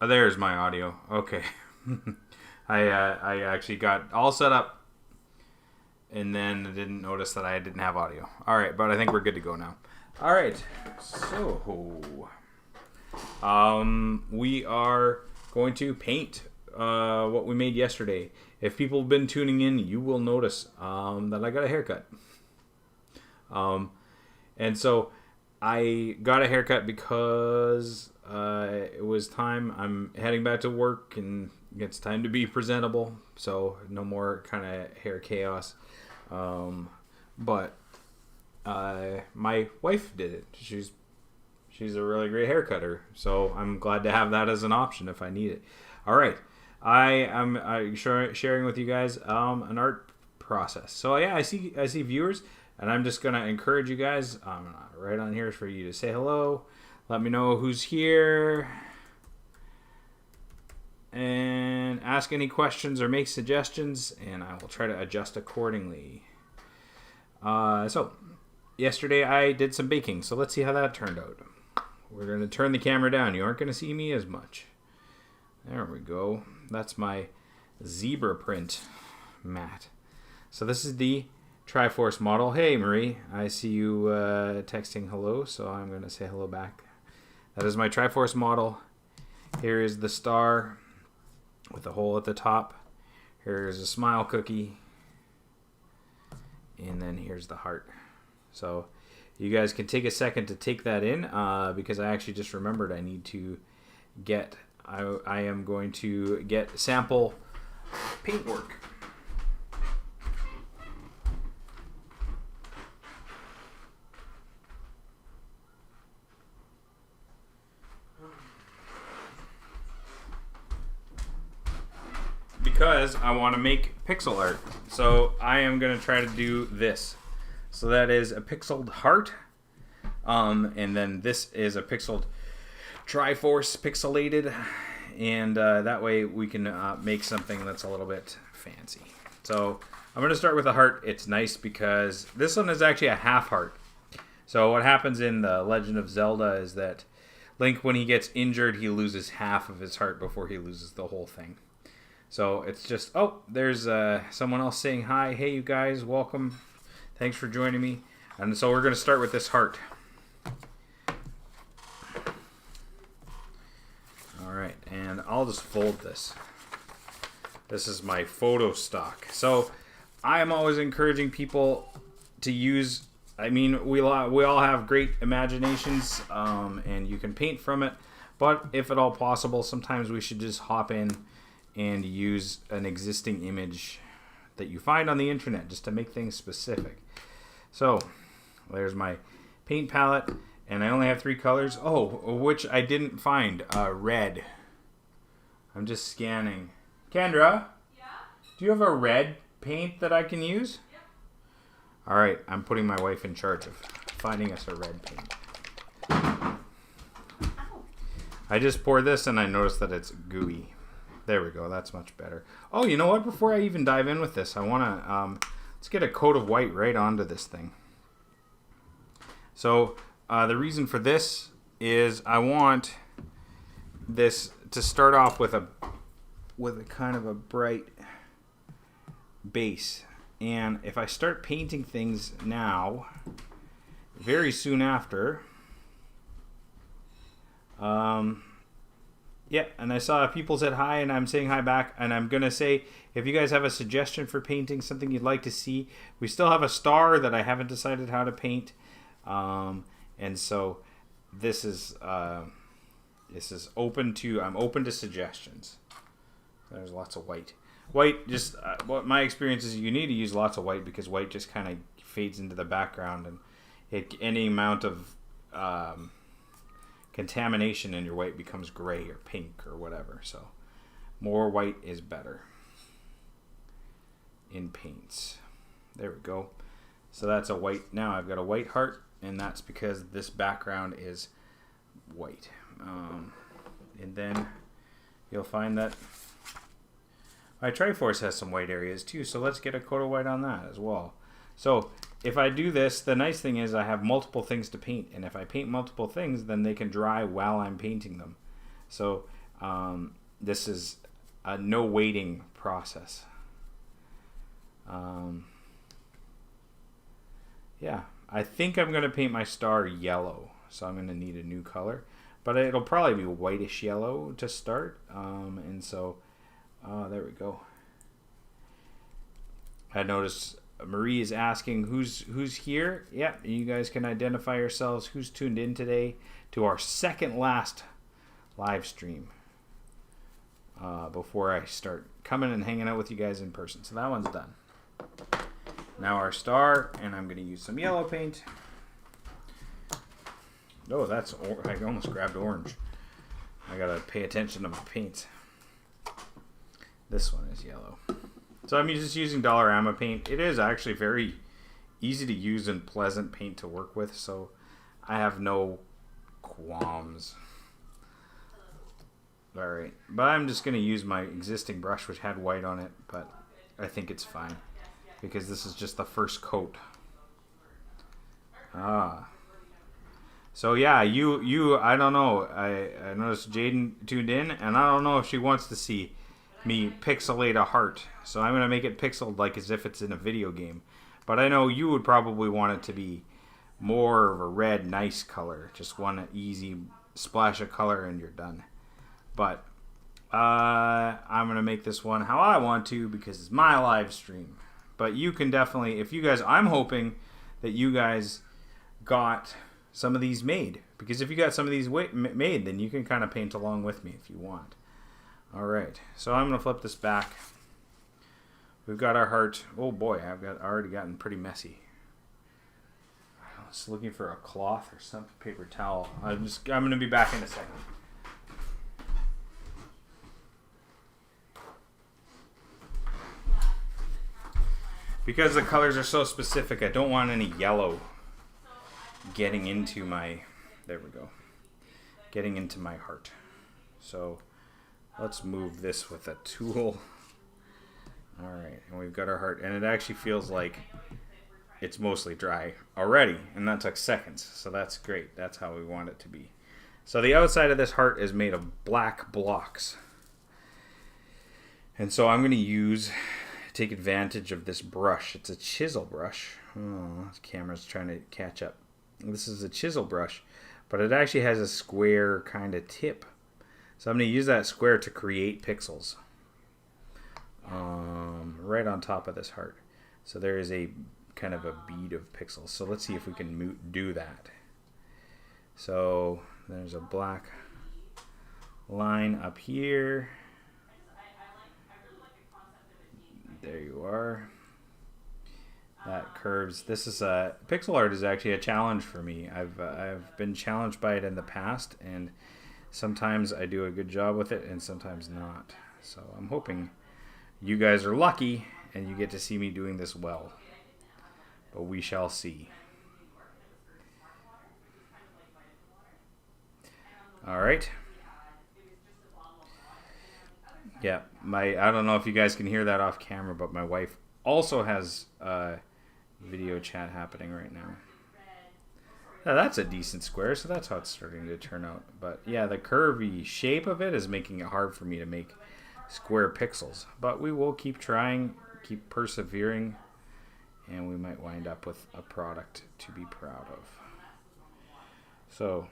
Oh, there's my audio. Okay. I actually got all set up and then didn't notice that I didn't have audio. All right, but I think we're good to go now. All right. So, we are going to paint what we made yesterday. If people have been tuning in, you will notice that I got a haircut. And so I got a haircut because it was time. I'm heading back to work and it's time to be presentable. So no more kind of hair chaos. But my wife did it. She's a really great hair cutter. So I'm glad to have that as an option if I need it. All right. I am sharing with you guys an art process. So yeah, I see viewers. And I'm just going to encourage you guys, right on here for you to say hello. Let me know who's here. And ask any questions or make suggestions. And I will try to adjust accordingly. So, yesterday I did some baking. So let's see how that turned out. We're going to turn the camera down. You aren't going to see me as much. There we go. That's my zebra print mat. So this is the Triforce model. Hey Marie, I see you texting hello, so I'm going to say hello back. That is my Triforce model. Here is the star with a hole at the top. Here's a smile cookie. And then here's the heart. So you guys can take a second to take that in because I actually just remembered I need to get, I am going to get sample paintwork. Because I want to make pixel art. So I am going to try to do this. So that is a pixeled heart. And then this is a pixeled Triforce pixelated. And that way we can make something that's a little bit fancy. So I'm going to start with a heart. It's nice because this one is actually a half heart. So what happens in The Legend of Zelda is that Link, when he gets injured, he loses half of his heart before he loses the whole thing. So it's just, oh, there's someone else saying hi. Hey, you guys, welcome. Thanks for joining me. And so we're going to start with this heart. All right, and I'll just fold this. This is my photo stock. So I am always encouraging people to use, I mean, we all have great imaginations, and you can paint from it. But if at all possible, sometimes we should just hop in and use an existing image that you find on the internet just to make things specific. So there's my paint palette, and I only have 3 colors. Oh, which I didn't find. Red. I'm just scanning. Kendra? Yeah? Do you have a red paint that I can use? Yep. Alright, I'm putting my wife in charge of finding us a red paint. Ow. I just poured this and I noticed that it's gooey. There we go. That's much better. Oh, you know what? Before I even dive in with this, I want to let's get a coat of white right onto this thing. So the reason for this is I want this to start off with a kind of a bright base. And if I start painting things now, very soon after, yeah, and I saw people said hi, and I'm saying hi back, and I'm going to say, if you guys have a suggestion for painting, something you'd like to see, we still have a star that I haven't decided how to paint, and so this is open to, I'm open to suggestions. There's lots of white. White, just, what my experience is you need to use lots of white because white just kind of fades into the background, and any amount of contamination in your white becomes gray or pink or whatever. So more white is better in paints. There we go. So that's a white. Now I've got a white heart, and that's because this background is white. And then you'll find that my Triforce has some white areas too, so let's get a coat of white on that as well. So if I do this, the nice thing is I have multiple things to paint, and if I paint multiple things, then they can dry while I'm painting them. So This is a no waiting process. Yeah, I think I'm going to paint my star yellow, so I'm going to need a new color. But it'll probably be whitish yellow to start. And so, there we go. I noticed Marie is asking who's here. Yeah, you guys can identify yourselves. Who's tuned in today to our second last live stream before I start coming and hanging out with you guys in person. So that one's done. Now our star, and I'm going to use some yellow paint. Oh, I almost grabbed orange. I got to pay attention to my paints. This one is yellow. So I'm just using Dollarama paint. It is actually very easy to use and pleasant paint to work with, so I have no qualms. Alright, but I'm just going to use my existing brush, which had white on it, but I think it's fine, because this is just the first coat. So yeah, I don't know. I noticed Jaden tuned in, and I don't know if she wants to see me pixelate a heart. So I'm going to make it pixeled like as if it's in a video game. But I know you would probably want it to be more of a red, nice color. Just one easy splash of color and you're done. But I'm going to make this one how I want to because it's my live stream. But you can definitely, if you guys, I'm hoping that you guys got some of these made. Because if you got some of these made, then you can kind of paint along with me if you want. Alright, so I'm going to flip this back. We've got our heart. Oh boy, I've already gotten pretty messy. I was looking for a cloth or some paper towel. I'm going to be back in a second. Because the colors are so specific, I don't want any yellow getting into my, there we go, getting into my heart. So let's move this with a tool. Alright, and we've got our heart, and it actually feels like it's mostly dry already, and that took seconds, so that's great. That's how we want it to be. So the outside of this heart is made of black blocks. And so I'm going to take advantage of this brush. It's a chisel brush. Oh, this camera's trying to catch up. This is a chisel brush, but it actually has a square kind of tip. So I'm going to use that square to create pixels right on top of this heart. So there is a kind of a bead of pixels. So let's see if we can do that. So there's a black line up here. There you are. That curves. This is pixel art is actually a challenge for me. I've been challenged by it in the past, and sometimes I do a good job with it, and sometimes not. So I'm hoping you guys are lucky and you get to see me doing this well. But we shall see. All right. Yeah, I don't know if you guys can hear that off camera, but my wife also has video chat happening right now. Now that's a decent square, so that's how it's starting to turn out. But yeah, the curvy shape of it is making it hard for me to make square pixels. But we will keep trying, keep persevering, and we might wind up with a product to be proud of. So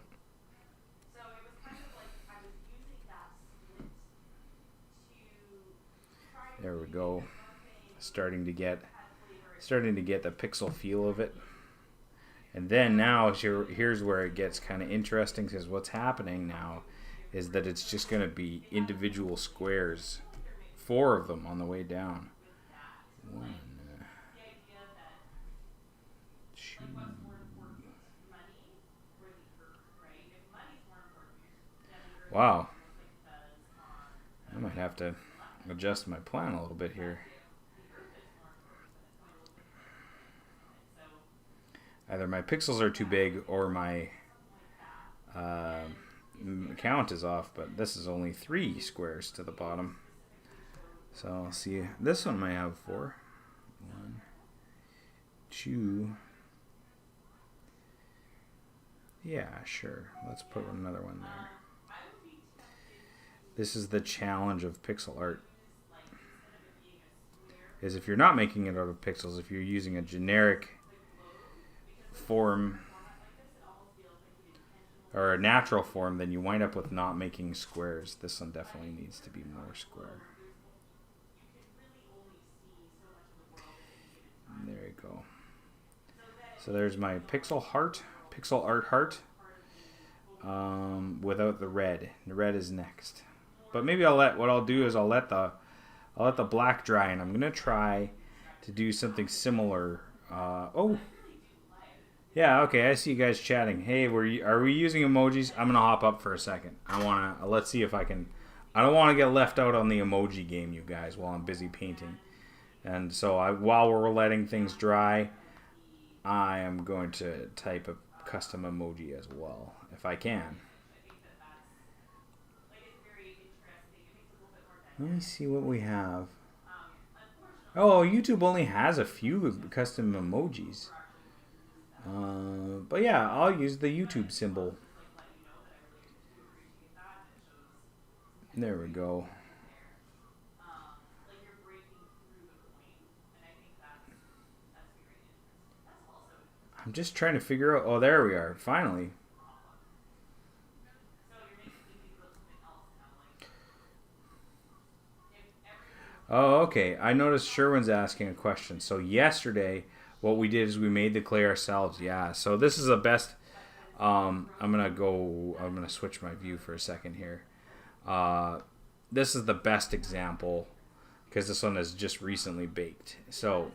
there we go. Starting to get the pixel feel of it. And then now here's where it gets kind of interesting, because what's happening now is that it's just going to be individual squares, 4 of them on the way down. 1, 2. Wow. I might have to adjust my plan a little bit here. Either my pixels are too big or my count is off, but this is only 3 squares to the bottom. So I'll see. This one might have 4. 1, 2. Yeah, sure. Let's put another one there. This is the challenge of pixel art. Is if you're not making it out of pixels, if you're using a generic form or a natural form, then you wind up with not making squares. This one definitely needs to be more square. There you go. So there's my pixel art heart, without the red. The red is next. But maybe what I'll do is I'll let the black dry, and I'm gonna try to do something similar. Oh, yeah, okay. I see you guys chatting. Hey, are we using emojis? I'm gonna hop up for a second. Let's see if I can. I don't want to get left out on the emoji game, you guys, while I'm busy painting. And so while we're letting things dry, I am going to type a custom emoji as well, if I can. Let me see what we have. Oh, YouTube only has a few custom emojis. But yeah, I'll use the YouTube symbol. There we go. I'm just trying to figure out. Oh, there we are. Finally. Oh, okay. I noticed Sherwin's asking a question. So yesterday, what we did is we made the clay ourselves. Yeah. So this is the best. I'm gonna switch my view for a second here. This is the best example because this one is just recently baked. So,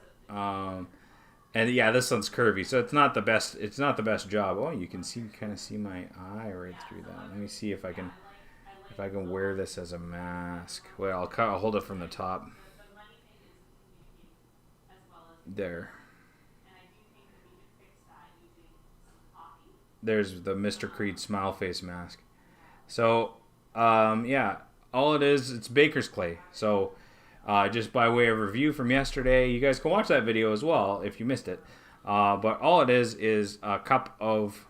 and yeah, this one's curvy, so it's not the best. It's not the best job. Oh, you can kind of see my eye right through that. Let me see if I can wear this as a mask. Well, I'll hold it from the top. There. There's the Mr. Creed smile face mask. So, yeah, all it is, it's baker's clay. So, just by way of review from yesterday, you guys can watch that video as well if you missed it. But all it is a cup of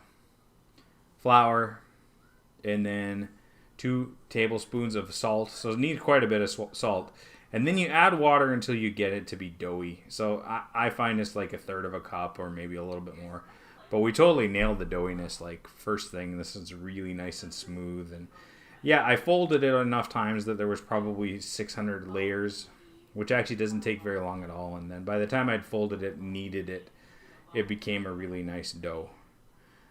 flour and then 2 tablespoons of salt. So it needs quite a bit of salt. And then you add water until you get it to be doughy. So I find this like 1/3 of a cup or maybe a little bit more. But we totally nailed the doughiness like first thing. This is really nice and smooth. And yeah, I folded it enough times that there was probably 600 layers, which actually doesn't take very long at all. And then by the time I'd folded it and kneaded it, it became a really nice dough.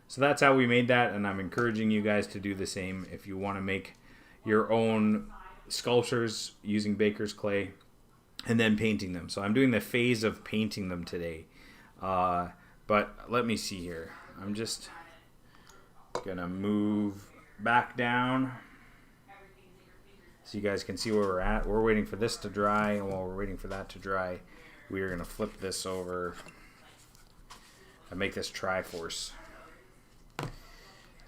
So that's how we made that, and I'm encouraging you guys to do the same if you want to make your own sculptures using baker's clay and then painting them. So I'm doing the phase of painting them today. But let me see here. I'm just going to move back down so you guys can see where we're at. We're waiting for this to dry, and while we're waiting for that to dry, we are going to flip this over and make this Triforce.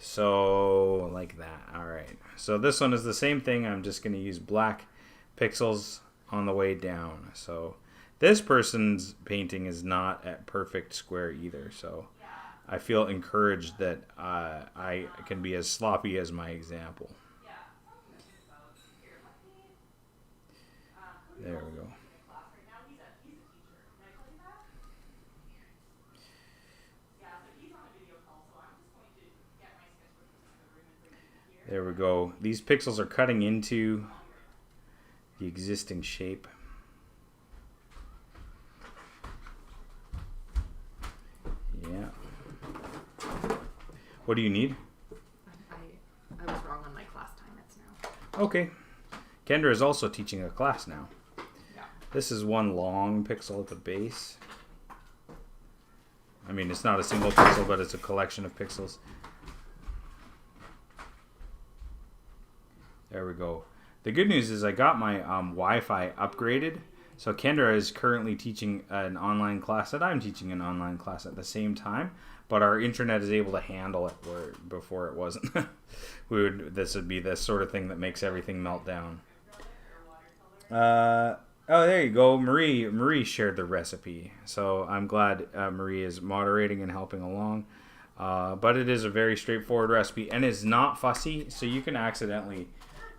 So, like that. Alright. So this one is the same thing. I'm just going to use black pixels on the way down. So this person's painting is not at perfect square either. So I feel encouraged that I can be as sloppy as my example. There we go. There we go. These pixels are cutting into the existing shape. Yeah. What do you need? I was wrong on my class time. It's now. Okay. Kendra is also teaching a class now. Yeah. This is one long pixel at the base. I mean, it's not a single pixel, but it's a collection of pixels. There we go. The good news is I got my Wi-Fi upgraded. So Kendra is currently teaching an online class that I'm teaching an online class at the same time. But our internet is able to handle it where before it wasn't. This would be the sort of thing that makes everything melt down. Oh, there you go. Marie shared the recipe. So I'm glad Marie is moderating and helping along. But it is a very straightforward recipe and is not fussy. So you can accidentally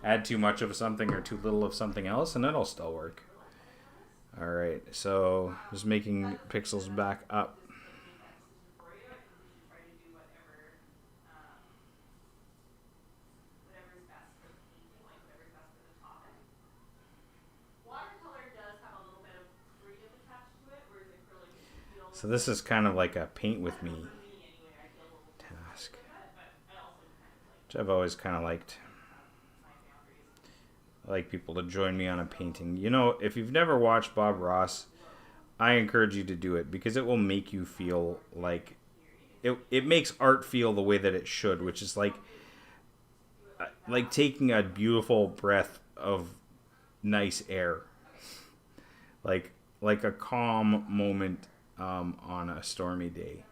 add too much of something or too little of something else, and it'll still work. All right, so just making pixels back up. So this is kind of like a paint with me task, which I've always kind of liked. I like people to join me on a painting. You know, if you've never watched Bob Ross, I encourage you to do it because it will make you feel like it makes art feel the way that it should, which is like taking a beautiful breath of nice air, like a calm moment on a stormy day.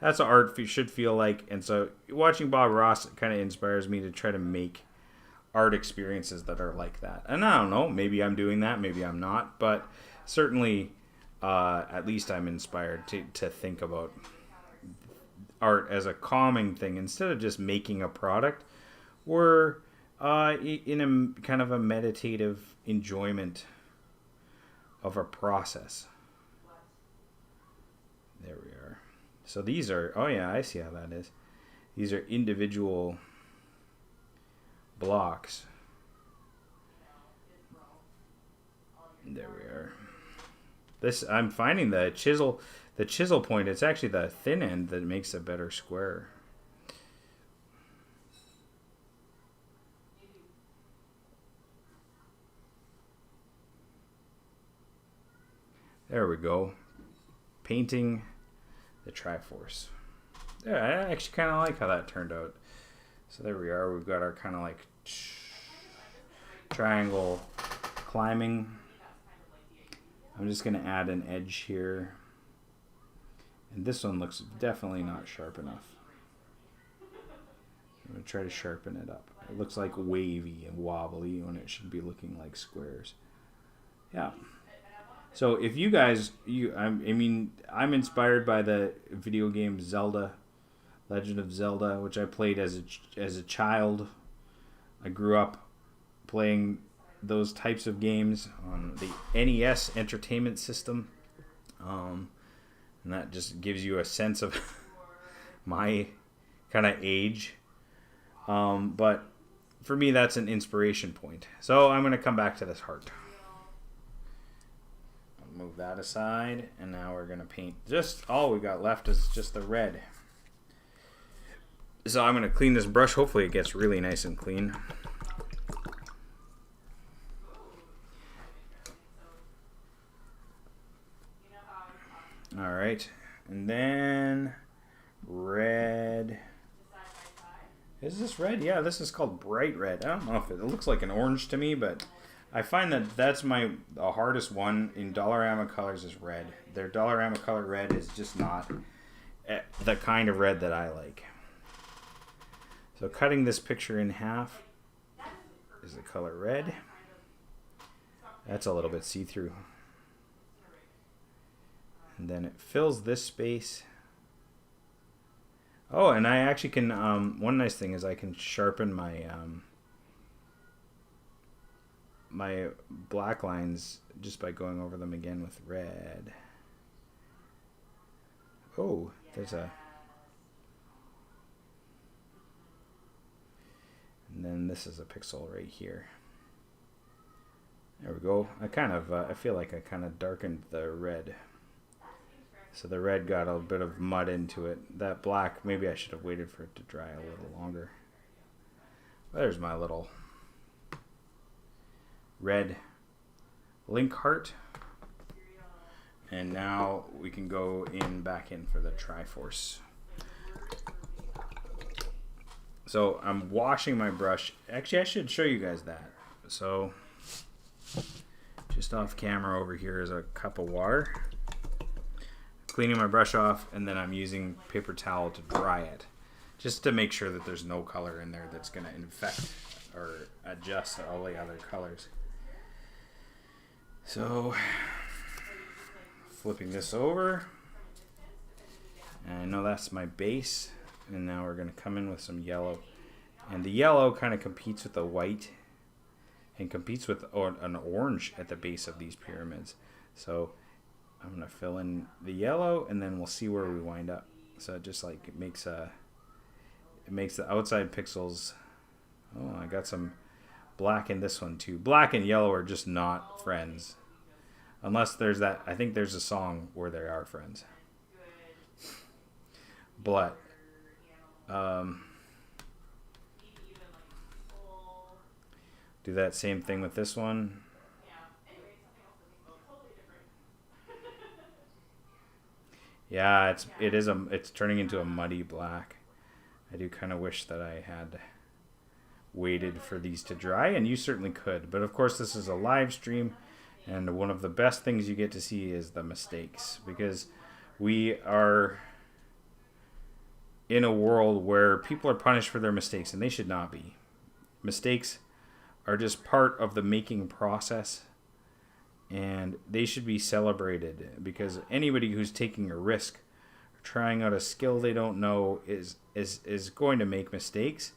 That's what art should feel like. And so watching Bob Ross kind of inspires me to try to make art experiences that are like that. And I don't know, maybe I'm doing that, maybe I'm not, but certainly at least I'm inspired to think about art as a calming thing instead of just making a product. We're in a kind of a meditative enjoyment of a process. There we are. So these are, oh yeah, I see how that is. These are individual blocks. There we are. This, I'm finding the chisel point, it's actually the thin end that makes a better square. There we go. Painting the Triforce. Yeah, I actually kind of like how that turned out. So there we are. We've got our kind of like triangle climbing. I'm just going to add an edge here. And this one looks definitely not sharp enough. I'm going to try to sharpen it up. It looks like wavy and wobbly when it should be looking like squares. Yeah. So if you guys, I mean, I'm inspired by the video game Zelda, Legend of Zelda, which I played as a child. I grew up playing those types of games on the NES Entertainment System, and that just gives you a sense of my kind of age. But for me, that's an inspiration point. So I'm going to come back to this heart. Move that aside, and now we're going to paint. Just all we got left is just the red. So I'm going to clean this brush. Hopefully it gets really nice and clean. All right, and then red. Is this red? Yeah, this is called bright red. I don't know if it looks like an orange to me, but I find that that's the hardest one in Dollarama colors is red. Their Dollarama color red is just not the kind of red that I like. So cutting this picture in half is the color red. That's a little bit see-through. And then it fills this space. Oh, and I actually can, one nice thing is I can sharpen my my black lines just by going over them again with red. Oh, there's a... And then this is a pixel right here. There we go. I kind of, I feel like I kind of darkened the red. So the red got a bit of mud into it. That black, maybe I should have waited for it to dry a little longer. There's my little red link heart. And now we can go back in for the Triforce. So I'm washing my brush. Actually, I should show you guys that. So just off camera over here is a cup of water. Cleaning my brush off, and then I'm using paper towel to dry it, just to make sure that there's no color in there that's going to infect or adjust all the other colors. So flipping this over, and I know that's my base, and now we're going to come in with some yellow, and the yellow kind of competes with the white and competes with an orange at the base of these pyramids. So I'm going to fill in the yellow, and then we'll see where we wind up. So it just like it makes the outside pixels. Oh, I got some black in this one too. Black and yellow are just not friends. Unless there's that, I think there's a song where they are friends. But do that same thing with this one. Yeah, it's turning into a muddy black. I do kind of wish that I had waited for these to dry, and you certainly could. But of course, this is a live stream, and one of the best things you get to see is the mistakes, because we are in a world where people are punished for their mistakes, and they should not be. Mistakes are just part of the making process, and they should be celebrated, because anybody who's taking a risk, trying out a skill they don't know, is going to make mistakes,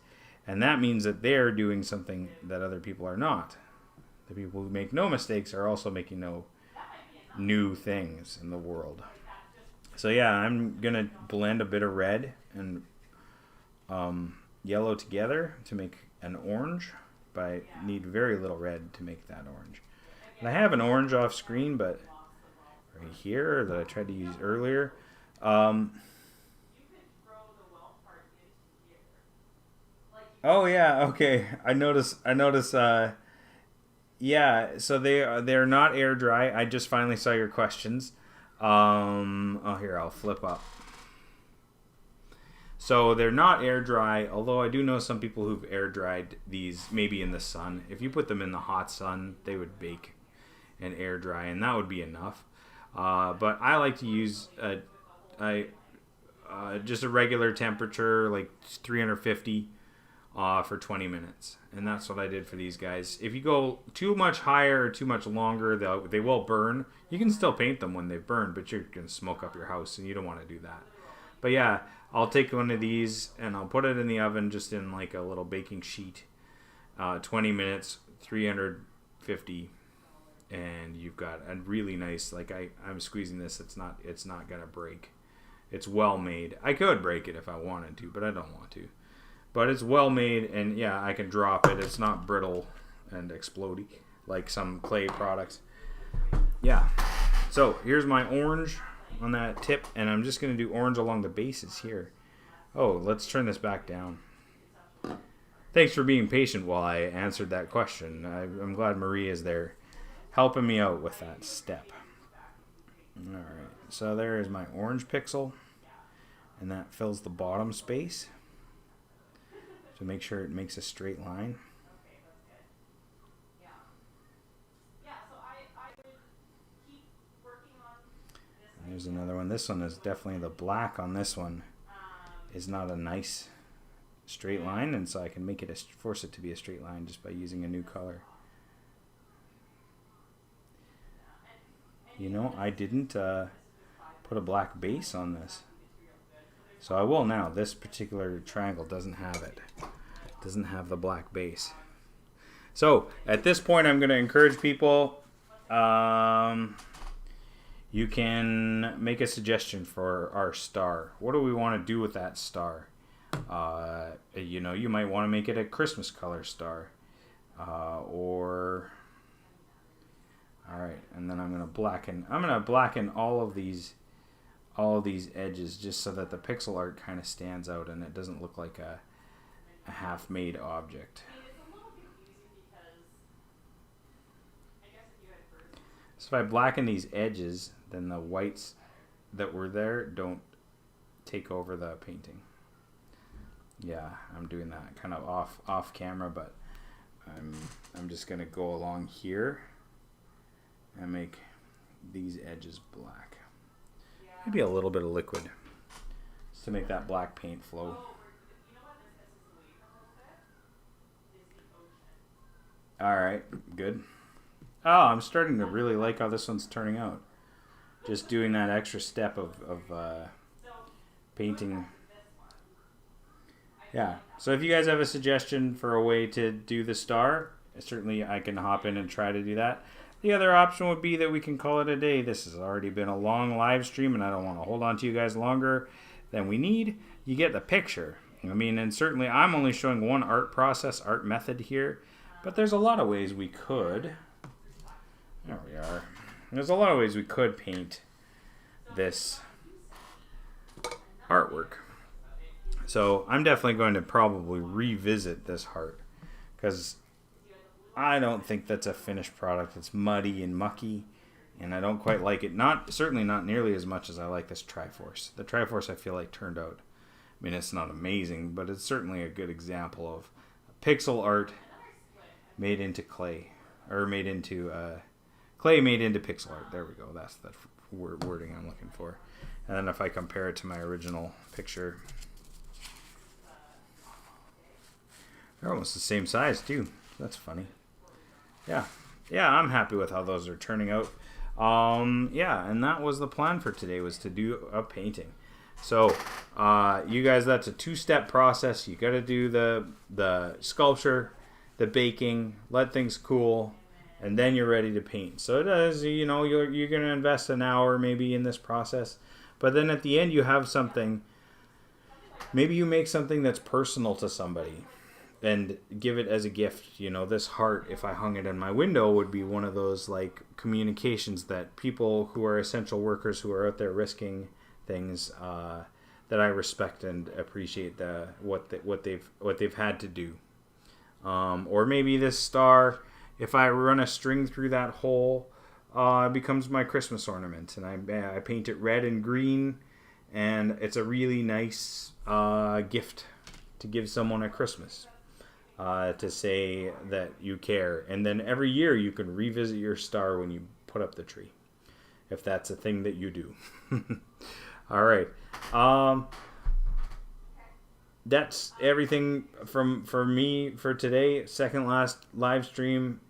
and that means that they're doing something that other people are not. The people who make no mistakes are also making no new things in the world. So yeah, I'm gonna blend a bit of red and yellow together to make an orange, but I need very little red to make that orange. And I have an orange off screen, but right here that I tried to use earlier. Oh yeah, okay. I notice. Yeah, so they're not air dry. I just finally saw your questions. Oh, here, I'll flip up. So they're not air dry, although I do know some people who've air dried these maybe in the sun. If you put them in the hot sun, they would bake and air dry, and that would be enough. But I like to use just a regular temperature, like 350 for 20 minutes. And that's what I did for these guys. If you go too much higher or too much longer, they will burn. You can still paint them when they've burned, but you're going to smoke up your house, and you don't want to do that. But yeah, I'll take one of these and I'll put it in the oven, just in like a little baking sheet. 20 minutes, 350, and you've got a really nice, like I'm squeezing this, it's not going to break. It's well made. I could break it if I wanted to, but I don't want to. But it's well made, and yeah, I can drop it. It's not brittle and explodey like some clay products. Yeah. So here's my orange on that tip, and I'm just going to do orange along the bases here. Oh, let's turn this back down. Thanks for being patient while I answered that question. I'm glad Marie is there helping me out with that step. All right, so there is my orange pixel, and that fills the bottom space to make sure it makes a straight line. And there's another one. This one is definitely, the black on this one is not a nice straight line, and so I can make it force it to be a straight line just by using a new color. You know, I didn't put a black base on this, so I will now. This particular triangle doesn't have it. It doesn't have the black base. So at this point, I'm going to encourage people. You can make a suggestion for our star. What do we want to do with that star? You know, you might want to make it a Christmas color star, or all right. And then I'm going to blacken. I'm going to blacken all of these edges, just so that the pixel art kind of stands out and it doesn't look like a half-made object. So if I blacken these edges, then the whites that were there don't take over the painting. Yeah, I'm doing that kind of off camera, but I'm just gonna go along here and make these edges black. Maybe a little bit of liquid just to make that black paint flow. All right, good. Oh, I'm starting to really like how this one's turning out. Just doing that extra step of painting. Yeah, so if you guys have a suggestion for a way to do the star, certainly I can hop in and try to do that. The other option would be that we can call it a day. This has already been a long live stream, and I don't want to hold on to you guys longer than we need. You get the picture. I mean, and certainly I'm only showing one art method here, but there's a lot of ways we could. There we are. There's a lot of ways we could paint this artwork. So I'm definitely going to probably revisit this heart because I don't think that's a finished product. It's muddy and mucky, and I don't quite like it. Certainly not nearly as much as I like this Triforce. The Triforce I feel like turned out. I mean, it's not amazing, but it's certainly a good example of pixel art made into clay, or made into clay made into pixel art. There we go. That's the wording I'm looking for. And then if I compare it to my original picture, they're almost the same size too. That's funny. Yeah, I'm happy with how those are turning out. Yeah, and that was the plan for today, was to do a painting. So, you guys, that's a 2-step process. You got to do the sculpture, the baking, let things cool, and then you're ready to paint. So it is, you know, you're going to invest an hour maybe in this process, but then at the end you have something. Maybe you make something that's personal to somebody and give it as a gift. You know, this heart, if I hung it in my window, would be one of those like communications that people who are essential workers who are out there risking things, that I respect and appreciate what they've had to do. Or maybe this star, if I run a string through that hole, becomes my Christmas ornament, and I paint it red and green, and it's a really nice gift to give someone at Christmas, to say that you care. And then every year you can revisit your star when you put up the tree, if that's a thing that you do. All right. That's everything for me for today. Second last live stream.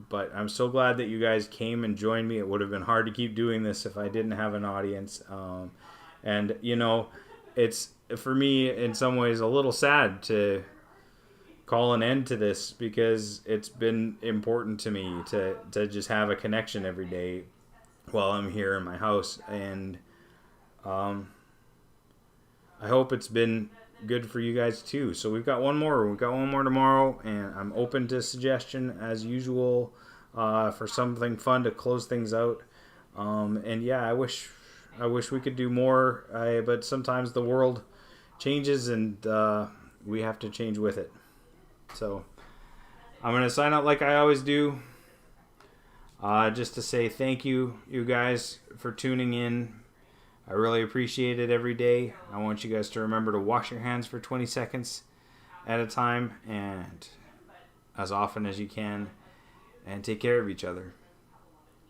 But I'm so glad that you guys came and joined me. It would have been hard to keep doing this if I didn't have an audience. And, you know, it's, for me, in some ways, a little sad to call an end to this, because it's been important to me to just have a connection every day while I'm here in my house. And I hope it's been good for you guys too. So we've got one more tomorrow, and I'm open to suggestion as usual, for something fun to close things out. And yeah, I wish we could do more, but sometimes the world changes, and we have to change with it. So I'm going to sign out like I always do, just to say thank you guys for tuning in. I really appreciate it every day. I want you guys to remember to wash your hands for 20 seconds at a time, and as often as you can, and take care of each other.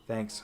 Thanks.